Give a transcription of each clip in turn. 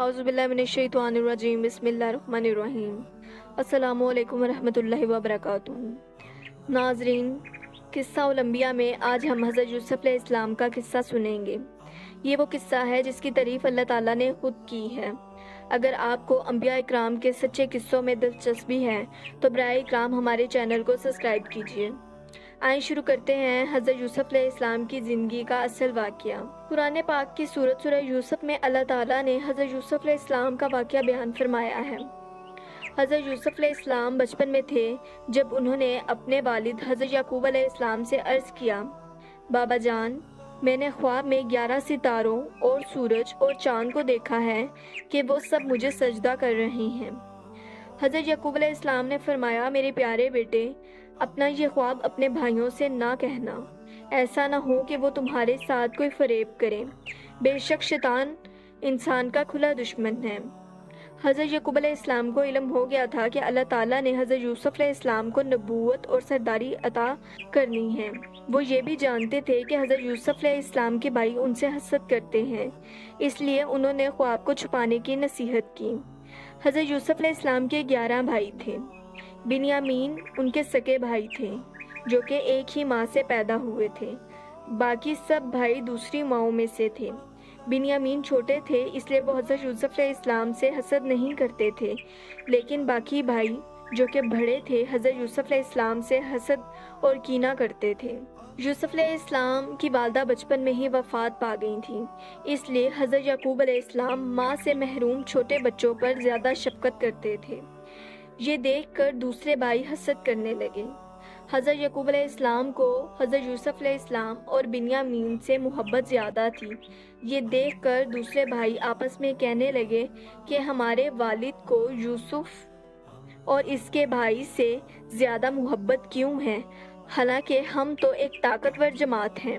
اعوذ باللہ من الشیطان الرجیم بسم اللہ الرحمن الرحیم السلام علیکم ورحمۃ اللہ وبرکاتہ۔ ناظرین، قصہ الانبیاء میں آج ہم حضرت یوسف علیہ السلام کا قصہ سنیں گے۔ یہ وہ قصہ ہے جس کی تعریف اللہ تعالیٰ نے خود کی ہے۔ اگر آپ کو انبیاء اکرام کے سچے قصوں میں دلچسپی ہے تو برائے کرام ہمارے چینل کو سبسکرائب کیجیے۔ آئیں شروع کرتے ہیں حضرت یوسف علیہ السلام کی زندگی کا اصل واقعہ۔ قرآن پاک کی سورہ یوسف میں اللہ تعالیٰ نے حضرت یوسف علیہ السلام کا واقعہ بیان فرمایا ہے۔ حضرت یوسف علیہ السلام بچپن میں تھے جب انہوں نے اپنے والد حضرت یعقوب علیہ السلام سے عرض کیا، بابا جان، میں نے خواب میں 11 ستاروں اور سورج اور چاند کو دیکھا ہے کہ وہ سب مجھے سجدہ کر رہے ہیں۔ حضرت یعقوب علیہ السلام نے فرمایا، میرے پیارے بیٹے، اپنا یہ خواب اپنے بھائیوں سے نہ کہنا، ایسا نہ ہو کہ وہ تمہارے ساتھ کوئی فریب کرے، بے شک شیطان انسان کا کھلا دشمن ہے۔ حضرت یعقوب علیہ السلام کو علم ہو گیا تھا کہ اللہ تعالیٰ نے حضرت یوسف علیہ السلام کو نبوت اور سرداری عطا کرنی ہے۔ وہ یہ بھی جانتے تھے کہ حضرت یوسف علیہ السلام کے بھائی ان سے حسد کرتے ہیں، اس لیے انہوں نے خواب کو چھپانے کی نصیحت کی۔ حضرت یوسف علیہ السلام کے 11 بھائی تھے۔ بنیامین ان کے سگے بھائی تھے جو کہ ایک ہی ماں سے پیدا ہوئے تھے، باقی سب بھائی دوسری ماؤں میں سے تھے۔ بنیامین چھوٹے تھے اس لیے وہ حضرت یوسف علیہ السلام سے حسد نہیں کرتے تھے، لیکن باقی بھائی جو کہ بڑے تھے حضرت یوسف علیہ السلام سے حسد اور کینہ کرتے تھے۔ یوسف علیہ السلام کی والدہ بچپن میں ہی وفات پا گئی تھیں، اس لیے حضرت یعقوب علیہ السلام ماں سے محروم چھوٹے بچوں پر زیادہ شفقت کرتے تھے۔ یہ دیکھ کر دوسرے بھائی حسد کرنے لگے۔ حضرت یعقوب علیہ السلام کو حضرت یوسف علیہ السلام اور بنیامین سے محبت زیادہ تھی۔ یہ دیکھ کر دوسرے بھائی آپس میں کہنے لگے کہ ہمارے والد کو یوسف اور اس کے بھائی سے زیادہ محبت کیوں ہے، حالانکہ ہم تو ایک طاقتور جماعت ہیں۔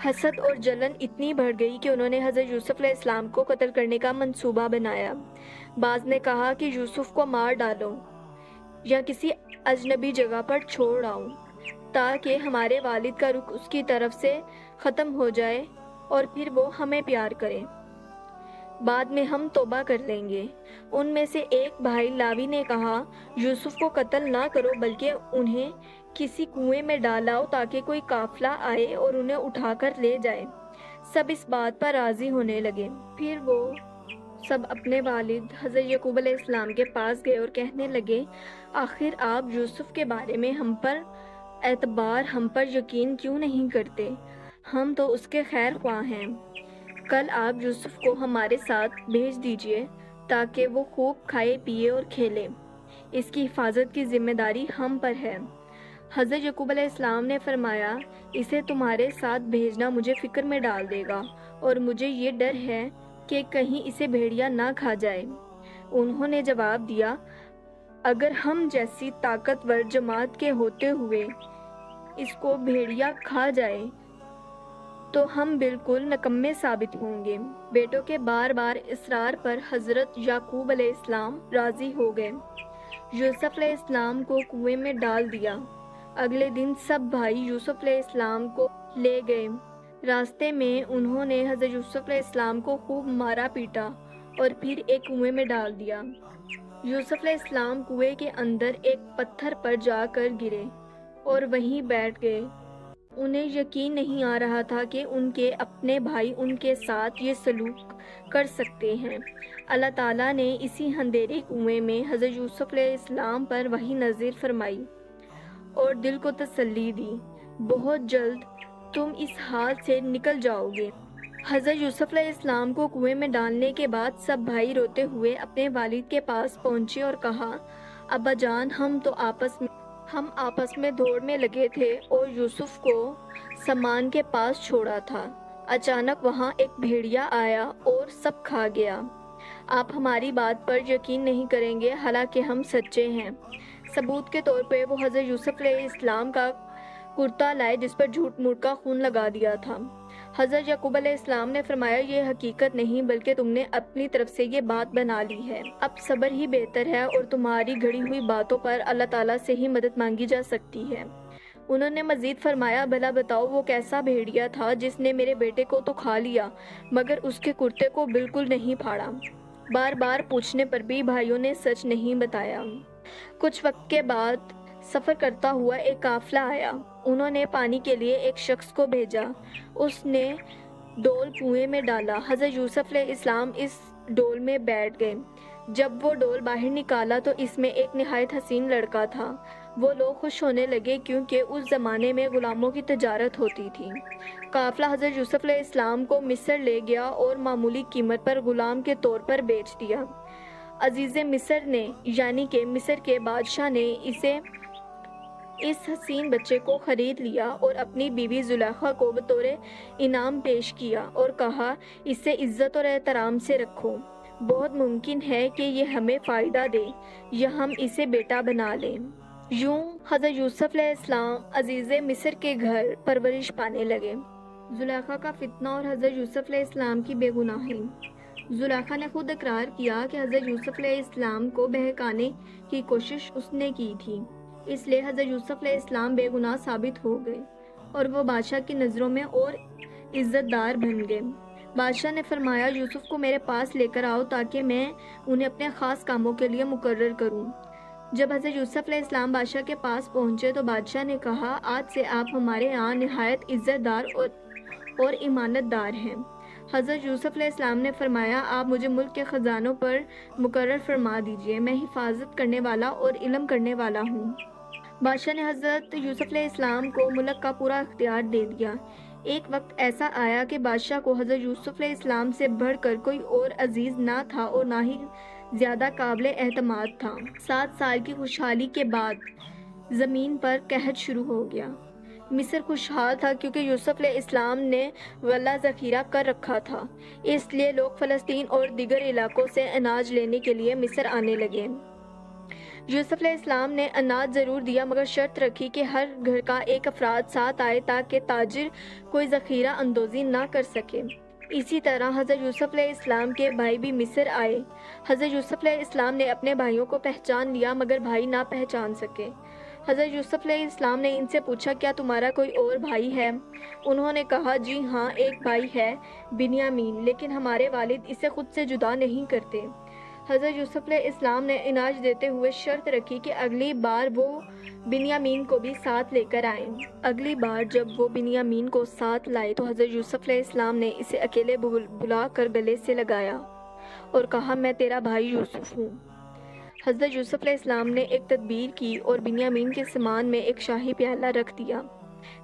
حسد اور جلن اتنی بڑھ گئی کہ انہوں نے حضرت یوسف علیہ السلام کو قتل کرنے کا منصوبہ بنایا۔ بعض نے کہا کہ یوسف کو مار ڈالو یا کسی اجنبی جگہ پر چھوڑ آؤ تاکہ ہمارے والد کا رخ اس کی طرف سے ختم ہو جائے اور پھر وہ ہمیں پیار کرے، بعد میں ہم توبہ کر لیں گے۔ ان میں سے ایک بھائی لاوی نے کہا، یوسف کو قتل نہ کرو بلکہ انہیں کسی کنویں میں ڈالاؤ تاکہ کوئی قافلہ آئے اور انہیں اٹھا کر لے جائے۔ سب اس بات پر راضی ہونے لگے۔ پھر وہ سب اپنے والد حضرت یعقوب علیہ السلام کے پاس گئے اور کہنے لگے، آخر آپ یوسف کے بارے میں ہم پر اعتبار، ہم پر یقین کیوں نہیں کرتے؟ ہم تو اس کے خیر خواہ ہیں۔ کل آپ یوسف کو ہمارے ساتھ بھیج دیجئے تاکہ وہ خوب کھائے پیے اور کھیلے۔ اس کی حفاظت کی ذمہ داری ہم پر ہے۔ حضرت یعقوب علیہ السلام نے فرمایا، اسے تمہارے ساتھ بھیجنا مجھے فکر میں ڈال دے گا اور مجھے یہ ڈر ہے کہ کہیں اسے بھیڑیا نہ کھا جائے۔ انہوں نے جواب دیا، اگر ہم جیسی طاقتور جماعت کے ہوتے ہوئے اس کو بھیڑیا کھا جائے تو ہم بالکل نکمے ثابت ہوں گے۔ بیٹوں کے بار بار اصرار پر حضرت یعقوب علیہ السلام راضی ہو گئے۔ یوسف علیہ السلام کو کنویں میں ڈال دیا۔ اگلے دن سب بھائی یوسف علیہ السلام کو لے گئے۔ راستے میں انہوں نے حضرت یوسف علیہ السلام کو خوب مارا پیٹا اور پھر ایک کنویں میں ڈال دیا۔ یوسف علیہ السلام کنویں کے اندر ایک پتھر پر جا کر گرے اور وہیں بیٹھ گئے۔ انہیں یقین نہیں آ رہا تھا کہ ان کے اپنے بھائی ان کے ساتھ یہ سلوک کر سکتے ہیں۔ اللہ تعالیٰ نے اسی اندھیرے کنویں میں حضرت یوسف علیہ السلام پر وحی نازل فرمائی اور دل کو تسلی دی، بہت جلد تم اس حال سے نکل جاؤ گے۔ حضرت یوسف علیہ السلام کو کنویں میں ڈالنے کے بعد سب بھائی روتے ہوئے اپنے والد کے پاس پہنچے اور کہا، ابا جان، ہم آپس میں دوڑنے لگے تھے اور یوسف کو سامان کے پاس چھوڑا تھا۔ اچانک وہاں ایک بھیڑیا آیا اور سب کھا گیا۔ آپ ہماری بات پر یقین نہیں کریں گے، حالانکہ ہم سچے ہیں۔ ثبوت کے طور پہ وہ حضرت یوسف علیہ السلام کا کرتا لائے جس پر جھوٹ موٹ کا خون لگا دیا تھا۔ حضرت یعقوب علیہ السلام نے فرمایا، یہ حقیقت نہیں بلکہ تم نے اپنی طرف سے یہ بات بنا لی ہے۔ اب صبر ہی بہتر ہے اور تمہاری گھڑی ہوئی باتوں پر اللہ تعالیٰ سے ہی مدد مانگی جا سکتی ہے۔ انہوں نے مزید فرمایا، بھلا بتاؤ وہ کیسا بھیڑیا تھا جس نے میرے بیٹے کو تو کھا لیا مگر اس کے کرتے کو بالکل نہیں پھاڑا۔ بار بار پوچھنے پر بھی بھائیوں نے سچ نہیں بتایا۔ کچھ وقت کے بعد سفر کرتا ہوا ایک قافلہ آیا۔ انہوں نے پانی کے لیے ایک شخص کو بھیجا۔ اس نے ڈول کنویں میں ڈالا۔ حضرت یوسف علیہ السلام اس ڈول میں بیٹھ گئے۔ جب وہ ڈول باہر نکالا تو اس میں ایک نہایت حسین لڑکا تھا۔ وہ لوگ خوش ہونے لگے کیونکہ اس زمانے میں غلاموں کی تجارت ہوتی تھی۔ قافلہ حضرت یوسف علیہ السلام کو مصر لے گیا اور معمولی قیمت پر غلام کے طور پر بیچ دیا۔ عزیز مصر نے یعنی کہ مصر کے بادشاہ نے اس حسین بچے کو خرید لیا اور اپنی بیوی زلیخا کو بطور انعام پیش کیا اور کہا اسے عزت اور احترام سے رکھو۔ بہت ممکن ہے کہ یہ ہمیں فائدہ دے یا ہم اسے بیٹا بنا لیں۔ یوں حضرت یوسف علیہ السلام عزیز مصر کے گھر پرورش پانے لگے۔ زلیخا کا فتنہ اور حضرت یوسف علیہ السلام کی بے گناہی۔ زلیخا نے خود اقرار کیا کہ حضرت یوسف علیہ السلام کو بہکانے کی کوشش اس نے کی تھی، اس لیے حضرت یوسف علیہ السلام بے گناہ ثابت ہو گئے اور وہ بادشاہ کی نظروں میں اور عزت دار بن گئے۔ بادشاہ نے فرمایا یوسف کو میرے پاس لے کر آؤ تاکہ میں انہیں اپنے خاص کاموں کے لیے مقرر کروں۔ جب حضرت یوسف علیہ السلام بادشاہ کے پاس پہنچے تو بادشاہ نے کہا آج سے آپ ہمارے یہاں نہایت عزت دار اور امانت دار ہیں۔ حضرت یوسف علیہ السلام نے فرمایا آپ مجھے ملک کے خزانوں پر مقرر فرما دیجئے، میں حفاظت کرنے والا اور علم کرنے والا ہوں۔ بادشاہ نے حضرت یوسف علیہ السلام کو ملک کا پورا اختیار دے دیا۔ ایک وقت ایسا آیا کہ بادشاہ کو حضرت یوسف علیہ السلام سے بڑھ کر کوئی اور عزیز نہ تھا اور نہ ہی زیادہ قابل اعتماد تھا۔ 7 سال کی خوشحالی کے بعد زمین پر قحط شروع ہو گیا۔ مصر خوشحال تھا کیونکہ یوسف علیہ السلام نے غلہ ذخیرہ کر رکھا تھا، اس لیے لوگ فلسطین اور دیگر علاقوں سے اناج لینے کے لیے مصر آنے لگے۔ یوسف علیہ السلام نے اناج ضرور دیا مگر شرط رکھی کہ ہر گھر کا ایک افراد ساتھ آئے تاکہ تاجر کوئی ذخیرہ اندوزی نہ کر سکے۔ اسی طرح حضرت یوسف علیہ السلام کے بھائی بھی مصر آئے۔ حضرت یوسف علیہ السلام نے اپنے بھائیوں کو پہچان لیا مگر بھائی نہ پہچان سکے۔ حضرت یوسف علیہ السلام نے ان سے پوچھا کیا تمہارا کوئی اور بھائی ہے؟ انہوں نے کہا جی ہاں ایک بھائی ہے بنیامین، لیکن ہمارے والد اسے خود سے جدا نہیں کرتے۔ حضرت یوسف علیہ السلام نے اناج دیتے ہوئے شرط رکھی کہ اگلی بار وہ بنیامین کو بھی ساتھ لے کر آئیں۔ اگلی بار جب وہ بنیامین کو ساتھ لائے تو حضرت یوسف علیہ السلام نے اسے اکیلے بلا کر گلے سے لگایا اور کہا میں تیرا بھائی یوسف ہوں۔ حضرت یوسف علیہ السلام نے ایک تدبیر کی اور بنیامین کے سامان میں ایک شاہی پیالہ رکھ دیا۔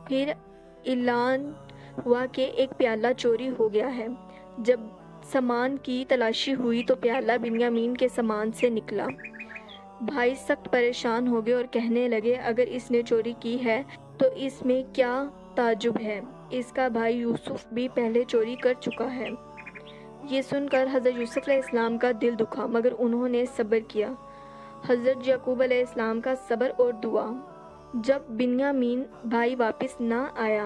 پھر اعلان ہوا کہ ایک پیالہ چوری ہو گیا ہے۔ جب سامان کی تلاشی ہوئی تو پیالہ بنیامین کے سامان سے نکلا۔ بھائی سخت پریشان ہو گئے اور کہنے لگے اگر اس نے چوری کی ہے تو اس میں کیا تعجب ہے، اس کا بھائی یوسف بھی پہلے چوری کر چکا ہے۔ یہ سن کر حضرت یوسف علیہ السلام کا دل دکھا مگر انہوں نے صبر کیا۔ حضرت یعقوب علیہ السلام کا صبر اور دعا۔ جب بنیامین بھائی واپس نہ آیا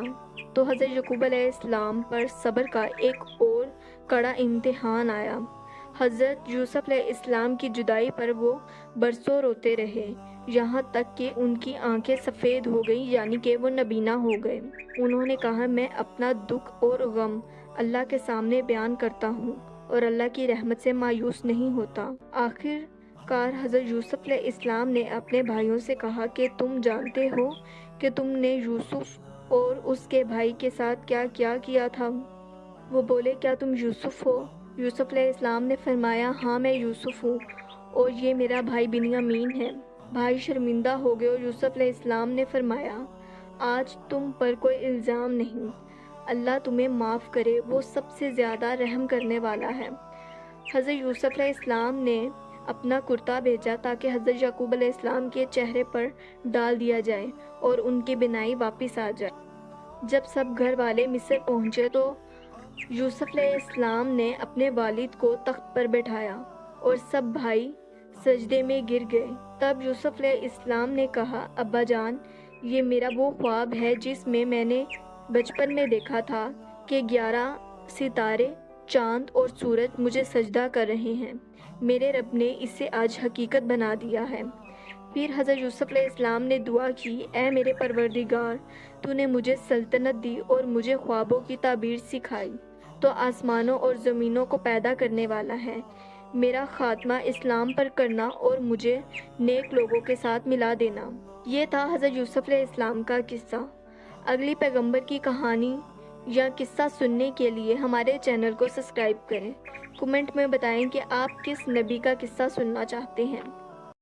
تو حضرت یعقوب علیہ السلام پر صبر کا ایک اور کڑا امتحان آیا۔ حضرت یوسف علیہ السلام کی جدائی پر وہ برسوں روتے رہے، یہاں تک کہ ان کی آنکھیں سفید ہو گئیں یعنی کہ وہ نابینا ہو گئے۔ انہوں نے کہا میں اپنا دکھ اور غم اللہ کے سامنے بیان کرتا ہوں اور اللہ کی رحمت سے مایوس نہیں ہوتا۔ آخر کار حضرت یوسف علیہ السلام نے اپنے بھائیوں سے کہا کہ تم جانتے ہو کہ تم نے یوسف اور اس کے بھائی کے ساتھ کیا کیا تھا؟ وہ بولے کیا تم یوسف ہو؟ یوسف علیہ السلام نے فرمایا ہاں میں یوسف ہوں اور یہ میرا بھائی بنیامین ہے۔ بھائی شرمندہ ہو گئے اور یوسف علیہ السلام نے فرمایا آج تم پر کوئی الزام نہیں، اللہ تمہیں معاف کرے، وہ سب سے زیادہ رحم کرنے والا ہے۔ حضرت یوسف علیہ السلام نے اپنا کرتا بھیجا تاکہ حضرت یعقوب علیہ السلام کے چہرے پر ڈال دیا جائے اور ان کی بینائی واپس آ جائے۔ جب سب گھر والے مصر پہنچے تو یوسف علیہ السلام نے اپنے والد کو تخت پر بٹھایا اور سب بھائی سجدے میں گر گئے۔ تب یوسف علیہ السلام نے کہا ابا جان یہ میرا وہ خواب ہے جس میں نے بچپن میں دیکھا تھا کہ 11 ستارے چاند اور سورج مجھے سجدہ کر رہے ہیں، میرے رب نے اسے آج حقیقت بنا دیا ہے۔ پھر حضرت یوسف علیہ السلام نے دعا کی اے میرے پروردگار تو نے مجھے سلطنت دی اور مجھے خوابوں کی تعبیر سکھائی، تو آسمانوں اور زمینوں کو پیدا کرنے والا ہے، میرا خاتمہ اسلام پر کرنا اور مجھے نیک لوگوں کے ساتھ ملا دینا۔ یہ تھا حضرت یوسف علیہ السلام کا قصہ۔ اگلی پیغمبر کی کہانی یا قصہ سننے کے لیے ہمارے چینل کو سبسکرائب کریں۔ کمنٹ میں بتائیں کہ آپ کس نبی کا قصہ سننا چاہتے ہیں۔